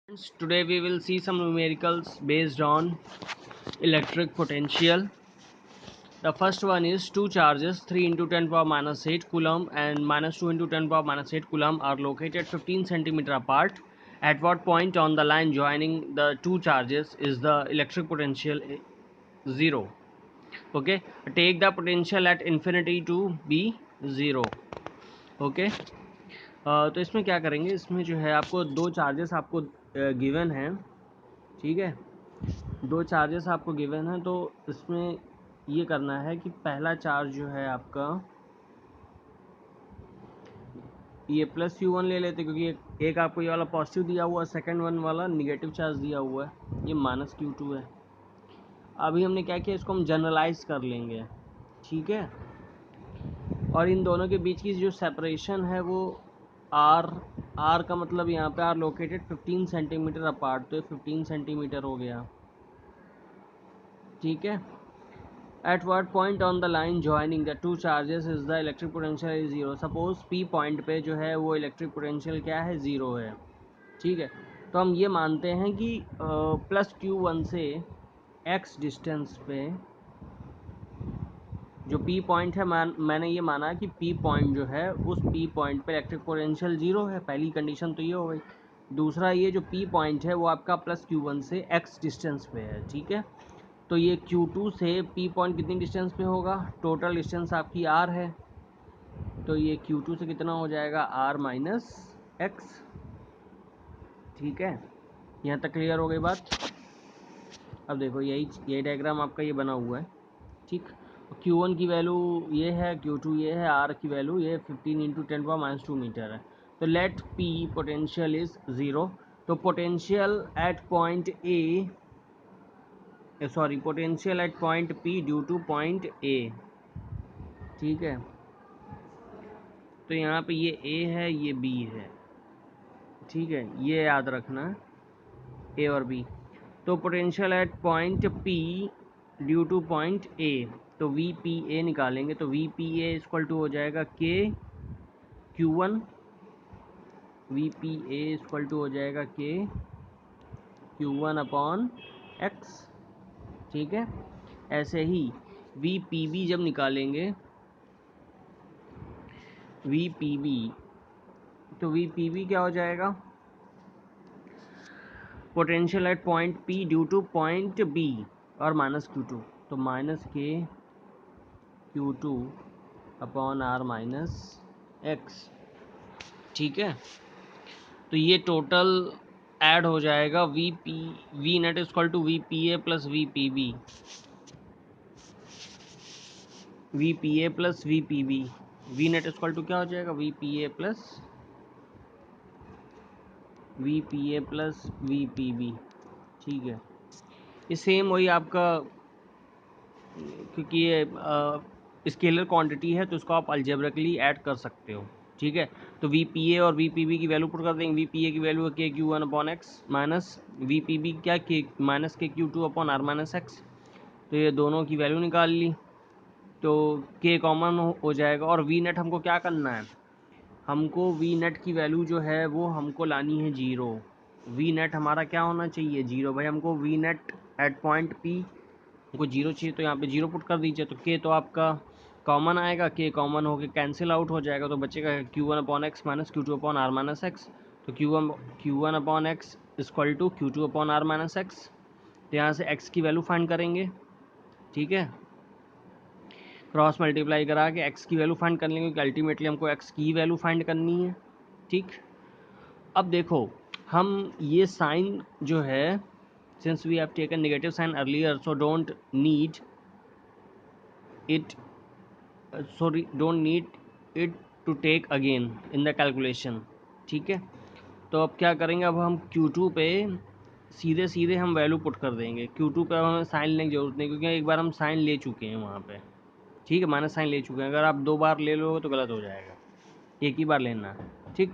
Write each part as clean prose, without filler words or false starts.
Friends, today we will see some numericals based on electric potential. The first one is two charges 3 into 10 power minus 8 coulomb and minus 2 into 10 power minus 8 coulomb are located 15 centimeter apart. At what point on the line joining the two charges is the electric potential 0? Okay, take the potential at infinity to be 0. Okay, तो इसमें क्या करेंगे, इसमें जो है आपको दो charges आपको गिवन हैं. ठीक है, दो चार्जेस आपको गिवन है, तो इसमें ये करना है कि पहला चार्ज जो है आपका ये प्लस Q1 ले लेते, क्योंकि एक आपको ये वाला पॉजिटिव दिया हुआ है, सेकंड वन वाला निगेटिव चार्ज दिया हुआ है, ये माइनस Q2 है. अभी हमने क्या किया, इसको हम जनरलाइज कर लेंगे. ठीक है, और इन दोनों के बीच की जो सेपरेशन है वो R का मतलब यहाँ पे R लोकेटेड 15 सेंटीमीटर अपार्ट, तो 15 सेंटीमीटर हो गया. ठीक है, at what point on the line joining the two charges is the electric potential is 0. Suppose P point पे जो है वो इलेक्ट्रिक पोटेंशियल क्या है, 0 है. ठीक है, तो हम ये मानते हैं कि प्लस Q1 से x डिस्टेंस पे जो P पॉइंट है, मैंने ये माना कि P पॉइंट जो है उस P पॉइंट पे इलेक्ट्रिक पोटेंशियल 0 है. पहली कंडीशन तो ये हो गई. दूसरा, ये जो P पॉइंट है वो आपका प्लस Q1 से x डिस्टेंस पे है. ठीक है, तो ये Q2 से P पॉइंट कितनी डिस्टेंस पे होगा, टोटल डिस्टेंस आपकी R है, तो ये Q2 से कितना हो जाएगा, R माइनस एक्स. ठीक है, यहाँ तक क्लियर हो गई बात. अब देखो यही डायग्राम आपका ये बना हुआ है. ठीक, Q1 की वैल्यू ये है, Q2 ये है, R की वैल्यू ये 15 इंटू 10⁻⁻² मीटर है. तो लेट P पोटेंशियल इज 0. तो potential at point potential at point P due two point A. ठीक है, तो यहाँ पे ये A है, ये B है. ठीक है, ये याद रखना, A और B. तो potential at point P due two point A, तो VPA निकालेंगे, तो VPA इक्वल टू हो जाएगा K Q1, VPA equal to हो जाएगा K Q1 अपॉन X. ठीक है, ऐसे ही VPB जब निकालेंगे, VPB, तो VPB क्या हो जाएगा, potential at point P due two point B और माइनस Q2, तो minus K Q2 upon R minus X. ठीक है, तो ये टोटल ऐड हो जाएगा V net equal to VPA plus VPB, VPA plus VPB. V net equal to क्या हो जाएगा, VPA प्लस VPB. ठीक है, ये सेम वही आपका, क्योंकि ये स्केलर क्वांटिटी है तो इसको आप अलजेब्रिकली ऐड कर सकते हो. ठीक है, तो VPA और VPB की वैल्यू पुट कर देंगे. VPA की वैल्यू है K Q1 upon X minus VPB क्या K minus K Q2 upon R minus X. तो ये दोनों की वैल्यू निकाल ली, तो K कॉमन हो जाएगा. और V नेट हमको क्या करना है, हमको V नेट की वैल्यू जो है वो हमको लानी है 0. V नेट हमारा क्या होना चाहिए, 0. भाई हमको V net at point P हमको 0 चाहिए, तो यहाँ पे 0 पुट कर दीजिए. तो K तो आपका कॉमन आएगा, K कॉमन होकर कैंसिल आउट हो जाएगा, तो बचेगा Q1 upon x minus Q2 upon R minus x. तो Q1 upon x equal to Q2 upon R minus x. तो यहाँ से x की वैल्यू फाइंड करेंगे. ठीक है, क्रॉस मल्टीप्लाई करा के x की वैल्यू फाइंड कर लेंगे, क्योंकि अल्टीमेटली हमको x की वैल्यू फाइंड करनी है. ठीक, अब देखो हम ये साइन जो है, since we have taken negative sign earlier, so don't need it to take again in the calculation. ठीक है, तो अब क्या करेंगे, अब हम Q2 पे सीधे हम वैल्यू पुट कर देंगे. Q2 पे हमें साइन लेने की जरूरत नहीं, क्योंकि एक बार हम साइन ले चुके हैं वहाँ पे. ठीक है, माइनस साइन ले चुके हैं. अगर आप दो बार ले लोगे तो गलत हो जाएगा, एक ही बार लेना है. ठीक,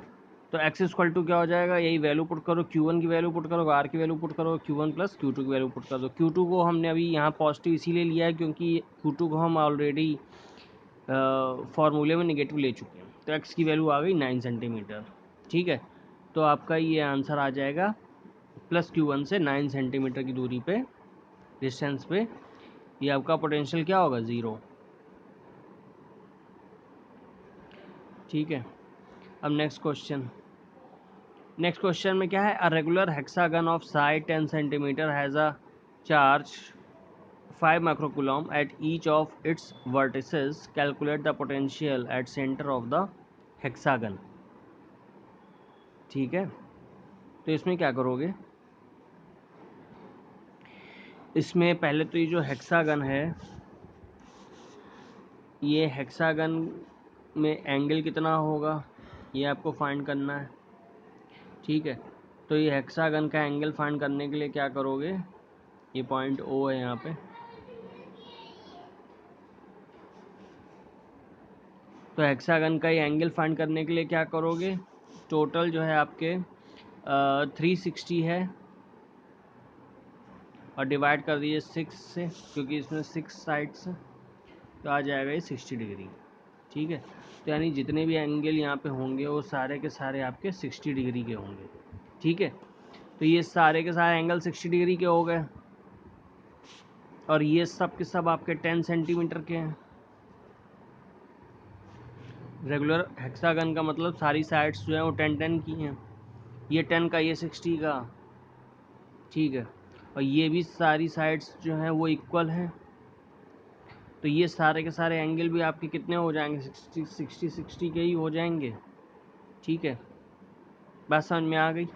तो x इक्वल टू क्या हो जाएगा, यही वैल्यू पुट करो, Q1 की वैल्यू पुट करो, R की वैल्यू पुट करो, Q1 प्लस Q2 की वैल्यू पुट कर दो. Q2 को हमने अभी यहाँ पॉजिटिव इसीलिए लिया है क्योंकि Q2 को हम ऑलरेडी फार्मूले में नेगेटिव ले चुके हैं. तो x की वैल्यू आ गई 9 सेंटीमीटर. ठीक है, तो आपका ये आंसर आ जाएगा प्लस Q1 से 9 सेंटीमीटर की दूरी पे, डिस्टेंस पे, ये आपका पोटेंशियल क्या होगा, 0। ठीक है। अब नेक्स्ट क्वेश्चन में क्या है, a regular hexagon of side 10 centimetre has a charge 5 microcoulomb at each of its vertices, calculate the potential at centre of the hexagon. ठीक है, तो इसमें क्या करोगे, इसमें पहले तो ये जो हेक्सागन है, ये हेक्सागन में एंगल कितना होगा ये आपको फाइंड करना है। ठीक है, तो ये हेक्सागन का एंगल फाइंड करने के लिए क्या करोगे, ये पॉइंट O है यहाँ पे, तो हेक्सागन का ये एंगल फाइंड करने के लिए क्या करोगे, टोटल जो है आपके 360 है, और डिवाइड कर दीजिए 6 से, क्योंकि इसमें 6 साइड्स हैं, तो आ जाएगा ये 60 डिग्री। ठीक है, तो यानी जितने भी एंगल यहाँ पे होंगे वो सारे के सारे आपके 60 डिग्री के होंगे। ठीक है, तो ये सारे के सारे एंगल 60 डिग्री के हो गए, और ये सब के सब आपके 10 सेंटीमीटर के हैं। रेगुलर हेक्सागन का मतलब सारी साइड्स जो है वो 10-10 की हैं, ये 10 का, ये 60 का। ठीक है, और ये भी सारी साइड्स जो हैं वो इक्वल हैं, तो ये सारे के सारे एंगल भी आपके कितने हो जाएंगे, 60 के ही हो जाएंगे। ठीक है, बात समझ में आ गई।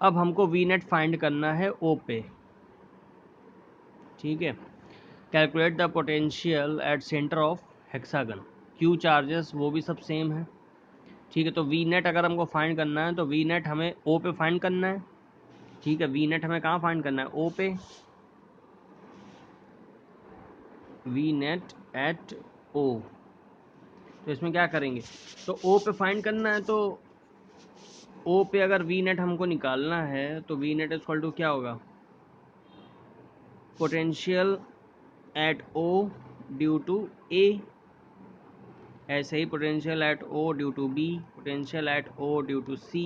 अब हमको वी नेट फाइंड करना है O पे। ठीक है, calculate the potential at centre of hexagon, Q charges वो भी सब सेम है। ठीक है, तो वी नेट अगर हमको फाइंड करना है तो वी नेट हमें O पे फाइंड करना है। ठीक है, वी नेट हमें कहाँ फाइंड करना है, O पे, वी नेट एट O। तो इसमें क्या करेंगे, तो O पे फाइंड करना है, तो O पे अगर वी नेट हमको निकालना है तो वी नेट इक्वल टू क्या होगा, potential at O due to A, ऐसे ही potential at O due to B, potential at O due to C,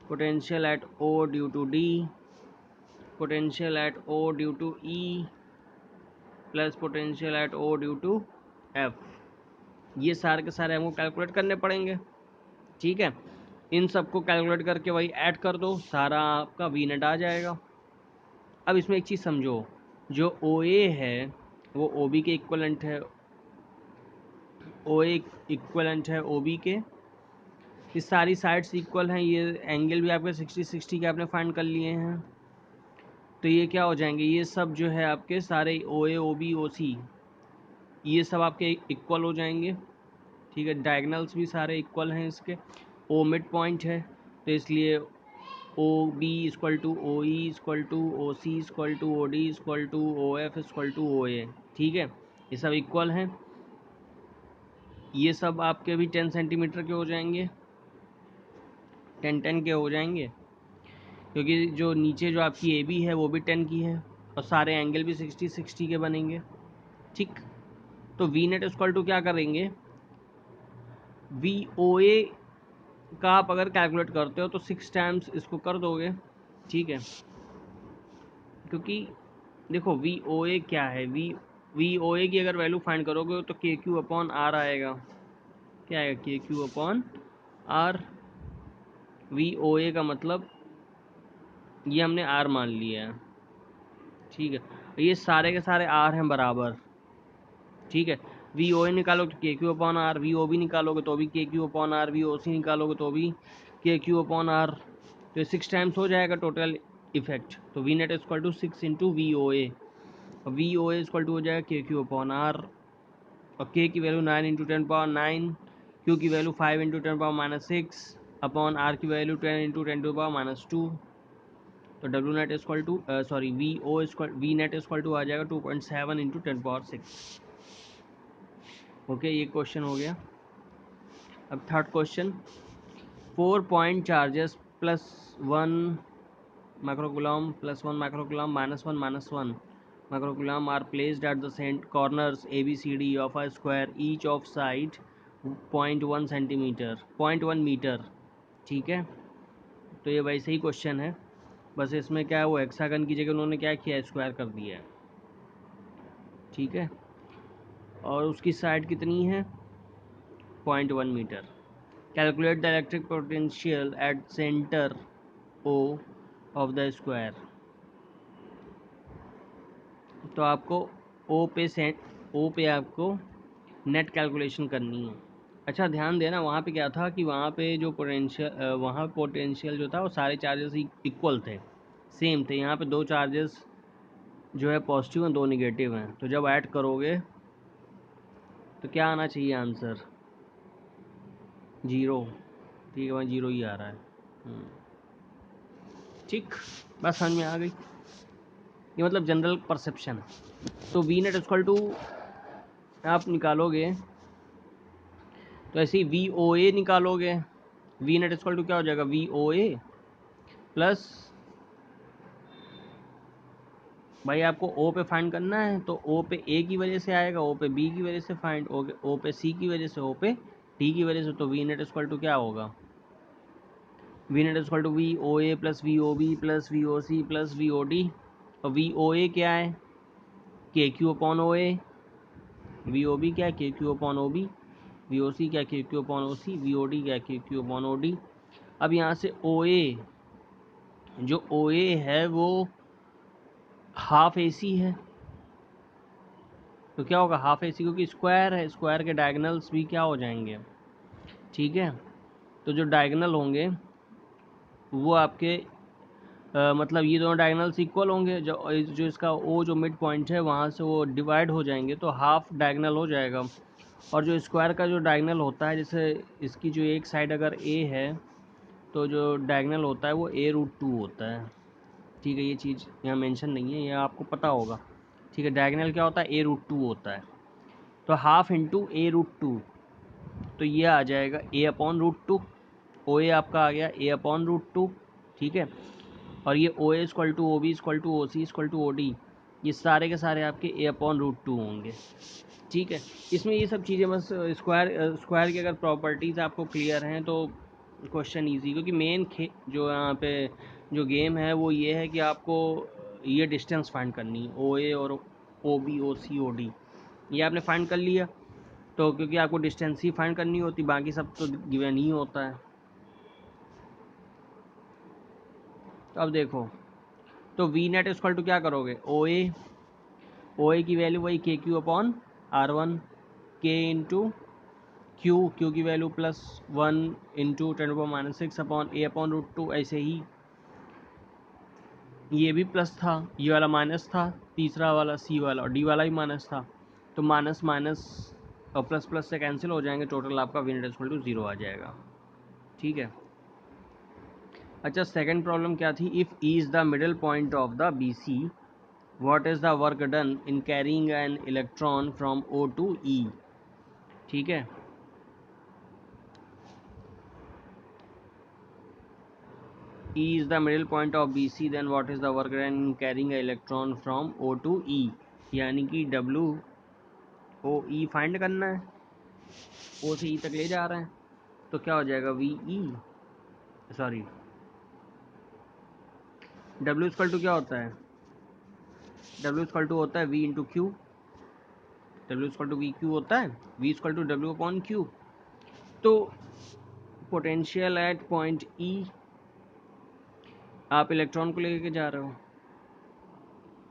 potential at O due to D, potential at O due to E, plus potential at O due to F। ये सारे के सारे हमको calculate करने पड़ेंगे। ठीक है, इन सबको कैलकुलेट करके वही ऐड कर दो, सारा आपका वी नेट आ जाएगा। अब इसमें एक चीज़ समझो, जो OA है वो OB के इक्वलेंट है, OA इक्वलेंट है OB के, ये सारी साइड्स इक्वल हैं, ये एंगल भी आपके 60-60 के आपने फाइंड कर लिए हैं, तो ये क्या हो जाएंगे, ये सब जो है आपके सारे OA OB OC ये सब आपके इक्वल हो जाएंगे। ठीक है, डायगनल्स भी सारे इक्वल हैं इसके, O मिड पॉइंट है, तो इसलिए OB equal to OE equal to OC equal to OD equal to OF equal to OA। ठीक है, ये सब इक्वल हैं, ये सब आपके भी 10 सेंटीमीटर के हो जाएंगे, 10-10 के हो जाएंगे, क्योंकि जो नीचे जो आपकी AB है वो भी 10 की है, और सारे एंगल भी 60-60 के बनेंगे। ठीक, तो वी नेट इक्वल टू क्या करेंगे, VOA का आप अगर कैलकुलेट करते हो तो 6 टाइम्स इसको कर दोगे। ठीक है, क्योंकि देखो VOA क्या है, VOA की अगर वैल्यू फाइंड करोगे तो KQ अपॉन R आएगा, क्या आएगा, KQ अपॉन R। VOA का मतलब ये हमने R मान लिया है। ठीक है, ये सारे के सारे R हैं बराबर। ठीक है, VOA निकालोगे तो KQ अपॉन R, VOB निकालोगे तो भी KQ अपॉन R, VOC निकालोगे तो भी KQ अपॉन R, तो 6 टाइम्स हो जाएगा टोटल इफेक्ट। तो V net equal to 6 into VOA, और VOA इक्वल टू हो जाएगा KQ अपॉन R, और K की वैल्यू 9 इंटू 10⁻9, Q की वैल्यू 5 इंटू 10⁻6 अपॉन R की वैल्यू 10 इंटू 10⁻2, तो W net equal to V net equal to आ जाएगा 2.7 इंटू 10⁻6। ओके, ये क्वेश्चन हो गया। अब third question, 4 point charges plus 1 microcoulomb plus 1 microcoulomb -1 microcoulomb are placed at the corners ABCD of a square each of side 0.1 metre. ठीक है, तो ये वैसे ही क्वेश्चन है, बस इसमें क्या है वो हेक्सागन की जगह उन्होंने क्या किया, स्क्वायर कर दिया है। ठीक है, और उसकी साइड कितनी है, 0.1 metre. Calculate the electric potential at centre O of the square. तो आपको ओ पे आपको नेट कैलकुलेशन करनी है। अच्छा ध्यान देना, वहाँ पे क्या था कि वहाँ पे जो पोटेंशियल जो था वो सारे चार्जेस इक्वल थे, सेम थे। यहाँ पे दो चार्जेस जो है पॉजिटिव हैं, दो निगेटिव हैं, तो जब ऐड करोगे तो क्या आना चाहिए आंसर, 0। ठीक है, वहाँ 0 ही आ रहा है। ठीक, बस समझ में आ गई, ये मतलब जनरल परसेप्शन है। तो वी नेट इक्वल टू आप निकालोगे तो ऐसे ही वी ओ ए निकालोगे, वी नेट इक्वल टू क्या हो जाएगा, वी ओ ए प्लस, भाई आपको ओ पे फाइंड करना है तो ओ पे ए की वजह से आएगा, ओ पे बी की वजह से फाइंड, ओ पे सी की वजह से, ओ पे डी की वजह से। तो वी नेट इक्वल टू क्या होगा, V net equal to V O A plus V O B plus V O C plus V O D. और वी ओ ए क्या है, K Q upon O A, V O B क्या है, K Q upon O B, V O C क्या, K Q upon O C, V O D क्या, K Q upon O D. अब यहाँ से ओ ए, जो ओ ए है वो हाफ ए सी है, तो क्या होगा हाफ ए सी, क्योंकि स्क्वायर है, स्क्वायर के डायगनल्स भी क्या हो जाएंगे। ठीक है, तो जो डायगनल होंगे वो आपके मतलब ये दोनों डायगनल्स इक्वल होंगे, जो इसका ओ जो मिड पॉइंट है वहाँ से वो डिवाइड हो जाएंगे, तो हाफ डायगनल हो जाएगा। और जो स्क्वायर का जो डायगनल होता है, जैसे इसकी जो एक साइड अगर ए है तो जो डायगनल होता है वो a√2 होता है। ठीक है, ये चीज़ यहाँ मेंशन नहीं है, ये आपको पता होगा। ठीक है, डायगनल क्या होता है, a√2 होता है, तो हाफ इंटू a√2, तो ये आ जाएगा a/√2। ओ ए आपका आ गया a/√2। ठीक है, और ये O A equal to O B equal to O C equal to O D, ये सारे के सारे आपके a/√2 होंगे। ठीक है, इसमें ये सब चीज़ें बस स्क्वायर की अगर प्रॉपर्टीज़ आपको क्लियर हैं तो क्वेश्चन इजी, क्योंकि मेन जो यहाँ पे जो गेम है वो ये है कि आपको ये डिस्टेंस फाइंड करनी है, ओ ए और ओ बी ओ सी ओ डी, ये आपने फाइंड कर लिया, तो क्योंकि आपको डिस्टेंस ही फाइंड करनी होती, बाकी सब तो गिवन ही होता है। तो अब देखो, तो वी नेट इक्वल टू क्या करोगे, ओ ए की वैल्यू वही के क्यू अपॉन R1, के इंटू क्यू की वैल्यू +1 इंटू 10⁻⁶ अपॉन a/√2। ऐसे ही ये भी प्लस था, ये वाला माइनस था, तीसरा वाला सी वाला और डी वाला भी माइनस था, तो माइनस माइनस और प्लस प्लस से कैंसिल हो जाएंगे, टोटल आपका वी नेट इक्वल टू 0 आ जाएगा। ठीक है, अच्छा सेकंड प्रॉब्लम क्या थी, if E is the middle point of the B C, what is the work done in carrying an electron from O to E. ठीक है, E is the middle point of BC, then what is the work done in carrying an electron from O to E, यानी कि WOE find करना है, O से E तक ले जा रहे हैं, तो क्या हो जाएगा VE, sorry W equal to क्या होता है, W इक्वल टू होता है V into Q, W equal to V Q होता है, V equal to W upon Q. तो पोटेंशियल एट पॉइंट E, आप इलेक्ट्रॉन को लेके जा रहे हो,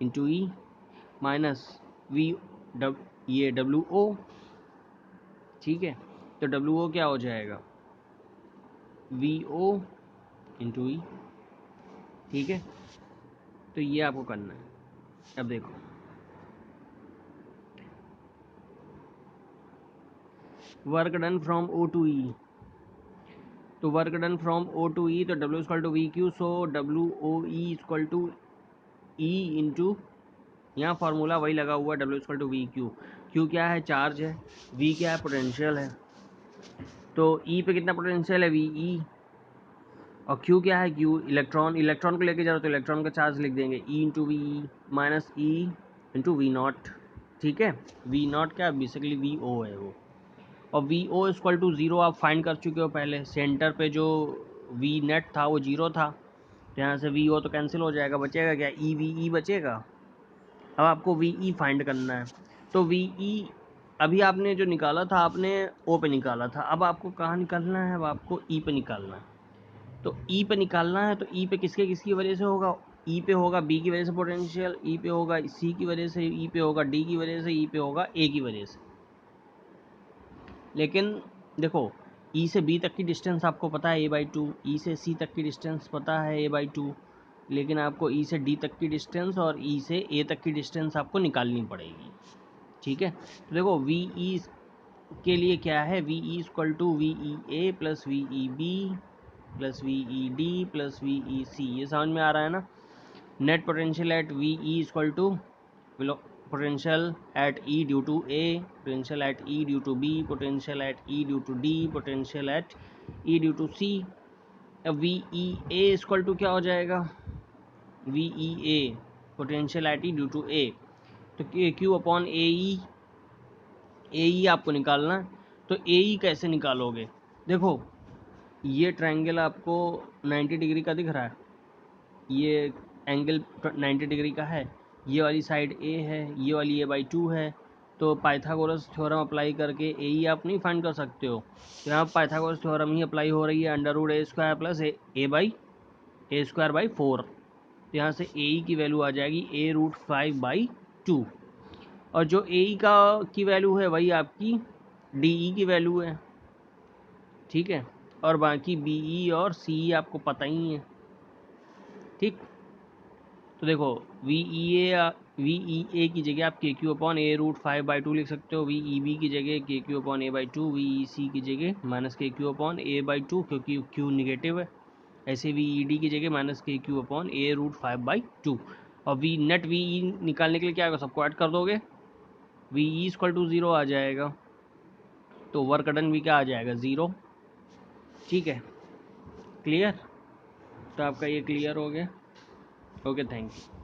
इंटू E माइनस V, ये WO। ठीक है, तो WO क्या हो जाएगा, VO इंटू ई। ठीक है, तो ये आपको करना है। अब देखो, work done from O to E, तो work done from O to E, तो W equal to V Q, so WOE equal to E into, यहाँ फार्मूला वही लगा हुआ है, W equal to V Q. Q क्या है, चार्ज है, V क्या है, पोटेंशियल है, तो E पे कितना पोटेंशियल है, VE, और Q क्या है, Q इलेक्ट्रॉन को लेके जा रहे हो तो इलेक्ट्रॉन का चार्ज लिख देंगे, E into V minus E into V naught. ठीक है, वी नॉट क्या बेसिकली VO है वो, और VO इक्वल टू 0 आप फाइंड कर चुके हो पहले, सेंटर पे जो वी नेट था वो 0 था, तो यहाँ से वी ओ तो कैंसिल हो जाएगा, बचेगा क्या, ई वी ई बचेगा। अब आपको वी ई फाइंड करना है, तो वी ई अभी आपने जो निकाला था आपने ओ पे निकाला था, अब आपको कहाँ निकालना है, अब आपको ई पे निकालना है। तो ई पे निकालना है, तो ई पे किसके किसकी वजह से होगा, ई पे होगा बी की वजह से पोटेंशियल, ई पे होगा सी की वजह से, ई पे होगा डी की वजह से, ई पे होगा ए की वजह से। लेकिन देखो ई से बी तक की डिस्टेंस आपको पता है a/2, ई से सी तक की डिस्टेंस पता है a/2, लेकिन आपको ई से डी तक की डिस्टेंस और ई से ए तक की डिस्टेंस आपको निकालनी पड़ेगी। ठीक है, तो देखो वी ई के लिए क्या है, V E equal to V E A plus V E B plus V E D plus V E C, ये समझ में आ रहा है ना। Net potential at V E equal to potential at E due to A, potential at E due to B, potential at E due to D, potential at E due to C। अब V E A equal to क्या हो जाएगा, V E A potential at E due to A, तो Q upon ए ई आपको निकालना है। तो ए ई कैसे निकालोगे, देखो ये ट्रायंगल आपको 90 डिग्री का दिख रहा है, ये एंगल 90 डिग्री का है, ये वाली साइड ए है, ये वाली a/2 है, तो पाइथागोरस थ्योरम अप्लाई करके ए ई आप नहीं फाइंड कर सकते हो, तो यहाँ पाइथागोरस थ्योरम ही अप्लाई हो रही है, √a² प्लस a²/4, तो यहाँ से ए ई की वैल्यू आ जाएगी a√5/2, और जो ए ई की वैल्यू है वही आपकी डी ई की वैल्यू है। ठीक है, और बाकी बी ई और सी ई आपको पता ही है। ठीक, तो देखो वी ई ए की जगह आप के क्यू अपॉन a√5/2 लिख सकते हो, वी ई बी की जगह K Q upon a/2, V E C की जगह माइनस के क्यू अपॉन a/2 क्योंकि क्यू निगेटिव है, ऐसे वी ई डी की जगह माइनस के क्यू अपॉन a√5/2। और वी नेट वी ई निकालने के लिए क्या होगा, सबको ऐड कर दोगे, वी ई इक्वल टू 0 आ जाएगा, तो वर्क डन भी क्या आ जाएगा 0। ठीक है, क्लियर, तो आपका ये क्लियर हो गया। Okay, thank you.